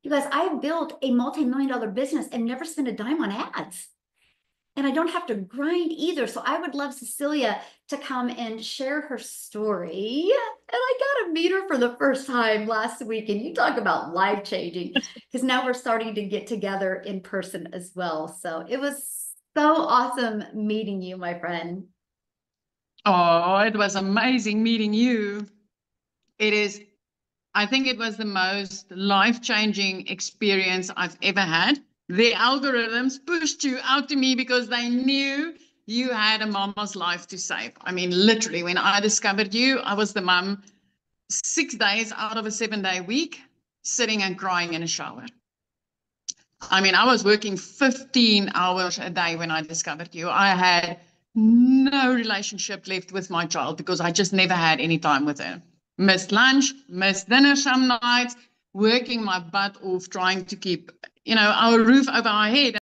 You guys, I have built a multi-million-dollar business and never spent a dime on ads. And I don't have to grind either. So I would love Cecilia to come and share her story. And I got to meet her for the first time last week. And you talk about life-changing, because now we're starting to get together in person as well. So it was so awesome meeting you, my friend. Oh, it was amazing meeting you. I think it was the most life-changing experience I've ever had. The algorithms pushed you out to me because they knew you had a mama's life to save. I mean, literally, when I discovered you, I was the mom 6 days out of a 7-day week, sitting and crying in a shower. I mean, I was working 15 hours a day when I discovered you. I had no relationship left with my child because I just never had any time with her. Missed lunch, missed dinner some nights, working my butt off trying to keep, our roof over our head.